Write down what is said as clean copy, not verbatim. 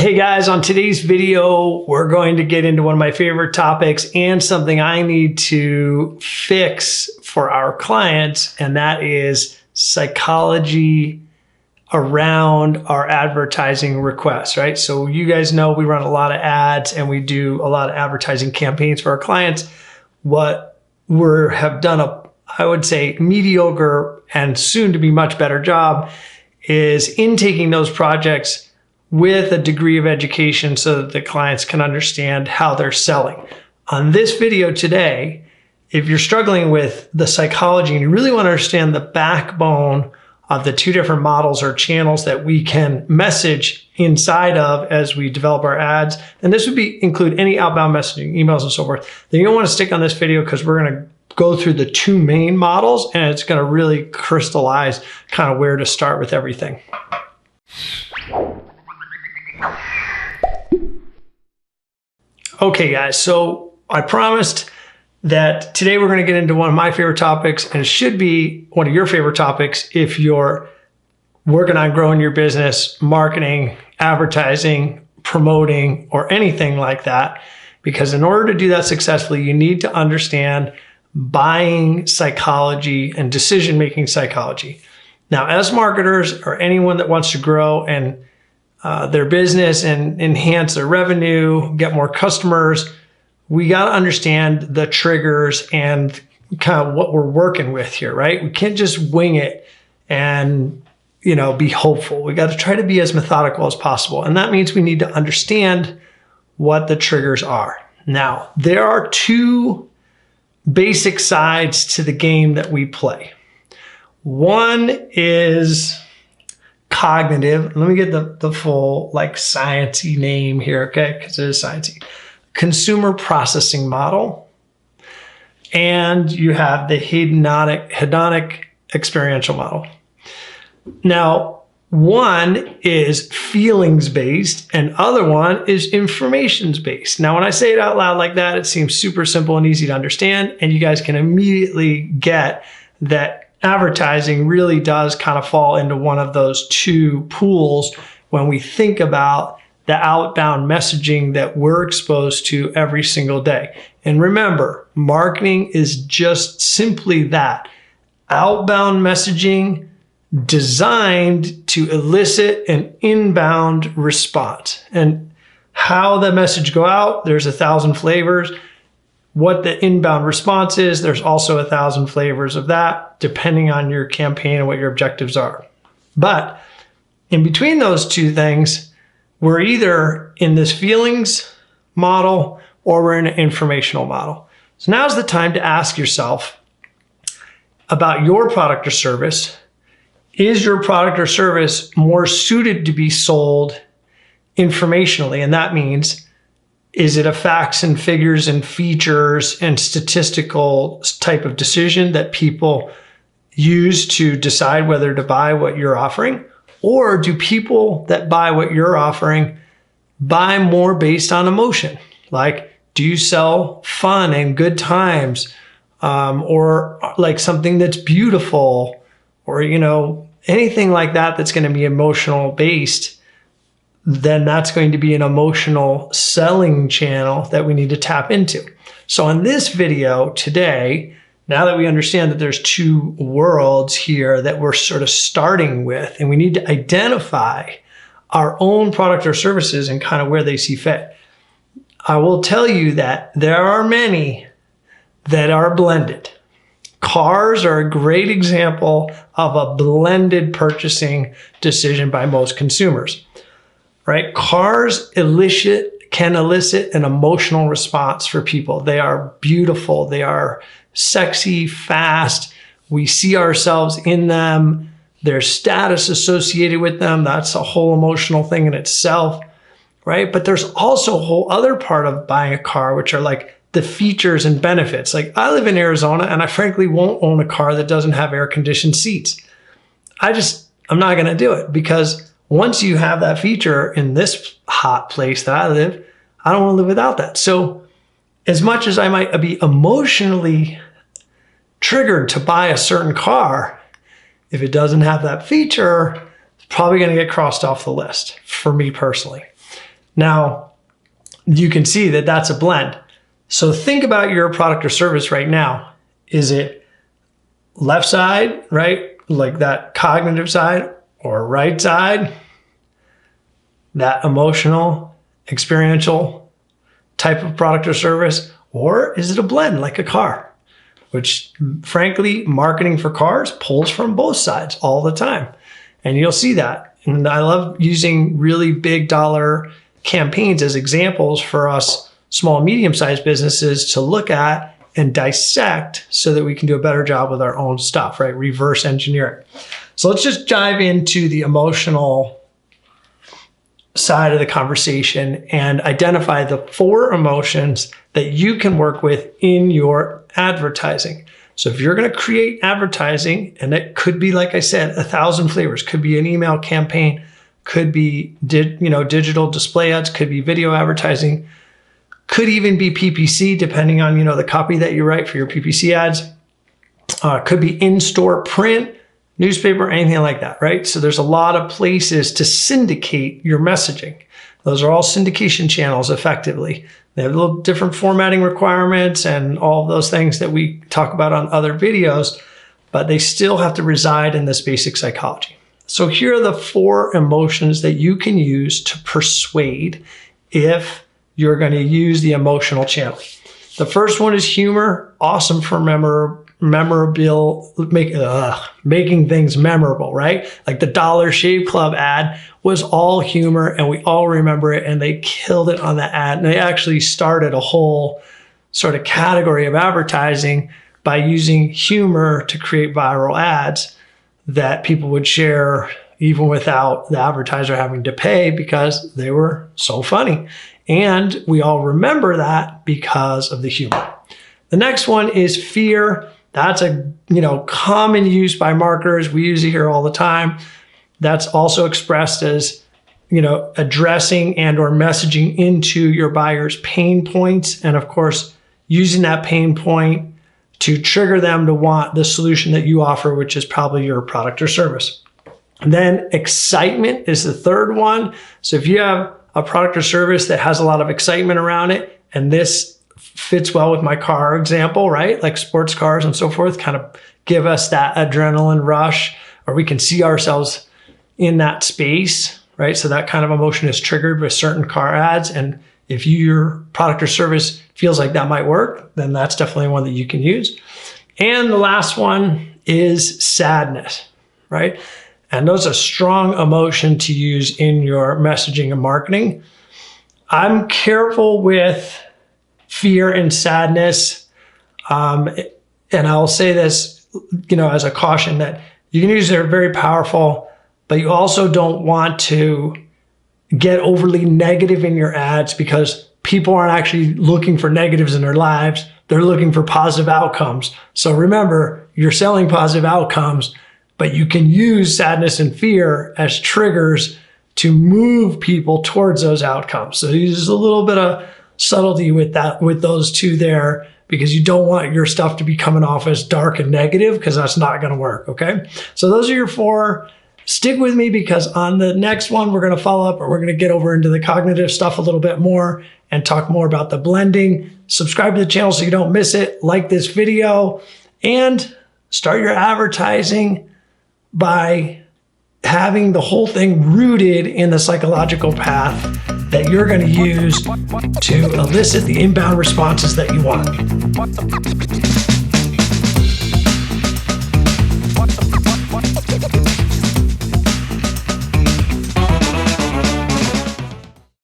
Hey guys, on today's video, we're going to get into one of my favorite topics and something I need to fix for our clients, and that is psychology around our advertising requests, right? So you guys know we run a lot of ads and we do a lot of advertising campaigns for our clients. What we have done I would say, mediocre and soon to be much better job is intaking those projects with a degree of education so that the clients can understand how they're selling. On this video today, if you're struggling with the psychology and you really want to understand the backbone of the two different models or channels that we can message inside of as we develop our ads, and this would include any outbound messaging, emails and so forth, then you're gonna want to stick on this video because we're gonna go through the two main models and it's gonna really crystallize kind of where to start with everything. Okay guys, so I promised that today we're going to get into one of my favorite topics, and it should be one of your favorite topics if you're working on growing your business, marketing, advertising, promoting, or anything like that. Because in order to do that successfully, you need to understand buying psychology and decision-making psychology. Now, as marketers or anyone that wants to grow and their business and enhance their revenue, get more customers, we got to understand the triggers and kind of what we're working with here, right? We can't just wing it and, be hopeful. We got to try to be as methodical as possible. And that means we need to understand what the triggers are. Now, there are two basic sides to the game that we play. One is cognitive. Let me get the full sciencey name here, okay? Because it is sciencey. Consumer processing model. And you have the hedonic experiential model. Now, one is feelings-based and other one is informations-based. Now, when I say it out loud like that, it seems super simple and easy to understand, and you guys can immediately get that advertising really does kind of fall into one of those two pools when we think about the outbound messaging that we're exposed to every single day. And remember, marketing is just simply that, outbound messaging designed to elicit an inbound response. And how the message go out, there's 1,000 flavors. What the inbound response is, there's also 1,000 flavors of that, depending on your campaign and what your objectives are. But in between those two things, we're either in this feelings model or we're in an informational model. So now's the time to ask yourself about your product or service. Is your product or service more suited to be sold informationally? And that means, is it a facts and figures and features and statistical type of decision that people use to decide whether to buy what you're offering? Or do people that buy what you're offering buy more based on emotion? Like, do you sell fun and good times, or like something that's beautiful, or, anything like that that's going to be emotional based? Then that's going to be an emotional selling channel that we need to tap into. So in this video today, now that we understand that there's two worlds here that we're sort of starting with, and we need to identify our own product or services and kind of where they see fit, I will tell you that there are many that are blended. Cars are a great example of a blended purchasing decision by most consumers. Right? Cars can elicit an emotional response for people. They are beautiful. They are sexy, fast. We see ourselves in them. There's status associated with them. That's a whole emotional thing in itself, right? But there's also a whole other part of buying a car, which are like the features and benefits. Like, I live in Arizona and I frankly won't own a car that doesn't have air-conditioned seats. I'm not going to do it, because once you have that feature in this hot place that I live, I don't want to live without that. So as much as I might be emotionally triggered to buy a certain car, if it doesn't have that feature, it's probably going to get crossed off the list for me personally. Now, you can see that that's a blend. So think about your product or service right now. Is it left side, right? Like that cognitive side, or right side, that emotional, experiential type of product or service? Or is it a blend like a car? Which, frankly, marketing for cars pulls from both sides all the time. And you'll see that. And I love using really big dollar campaigns as examples for us small, medium-sized businesses to look at and dissect so that we can do a better job with our own stuff, right? Reverse engineer it. So let's just dive into the emotional side of the conversation and identify the 4 emotions that you can work with in your advertising. So if you're going to create advertising, and it could be, like I said, 1,000 flavors, could be an email campaign, could be digital display ads, could be video advertising, could even be PPC, depending on the copy that you write for your PPC ads. Could be in-store print, newspaper, anything like that, right? So there's a lot of places to syndicate your messaging. Those are all syndication channels effectively. They have little different formatting requirements and all of those things that we talk about on other videos, but they still have to reside in this basic psychology. So here are the 4 emotions that you can use to persuade if you're going to use the emotional channel. The first one is humor. Awesome for making things memorable, right? Like the Dollar Shave Club ad was all humor, and we all remember it, and they killed it on the ad. And they actually started a whole sort of category of advertising by using humor to create viral ads that people would share even without the advertiser having to pay because they were so funny. And we all remember that because of the humor. The next one is fear. That's a common use by marketers. We use it here all the time. That's also expressed as addressing and or messaging into your buyer's pain points, and of course using that pain point to trigger them to want the solution that you offer, which is probably your product or service. And then excitement is the third one. So if you have a product or service that has a lot of excitement around it, and this fits well with my car example, right? Like sports cars and so forth, kind of give us that adrenaline rush, or we can see ourselves in that space, right? So that kind of emotion is triggered with certain car ads. And if your product or service feels like that might work, then that's definitely one that you can use. And the last one is sadness, right? And those are strong emotion to use in your messaging and marketing. I'm careful with fear and sadness. And I'll say this, as a caution, that you can use, they're very powerful, but you also don't want to get overly negative in your ads, because people aren't actually looking for negatives in their lives. They're looking for positive outcomes. So remember, you're selling positive outcomes, but you can use sadness and fear as triggers to move people towards those outcomes. So there's a little bit of subtlety with that, with those two there, because you don't want your stuff to be coming off as dark and negative, because that's not going to work. Okay. So those are your 4. Stick with me, because on the next one, we're going to follow up, or we're going to get over into the cognitive stuff a little bit more and talk more about the blending. Subscribe to the channel so you don't miss it. Like this video, and start your advertising by having the whole thing rooted in the psychological path that you're going to use to elicit the inbound responses that you want.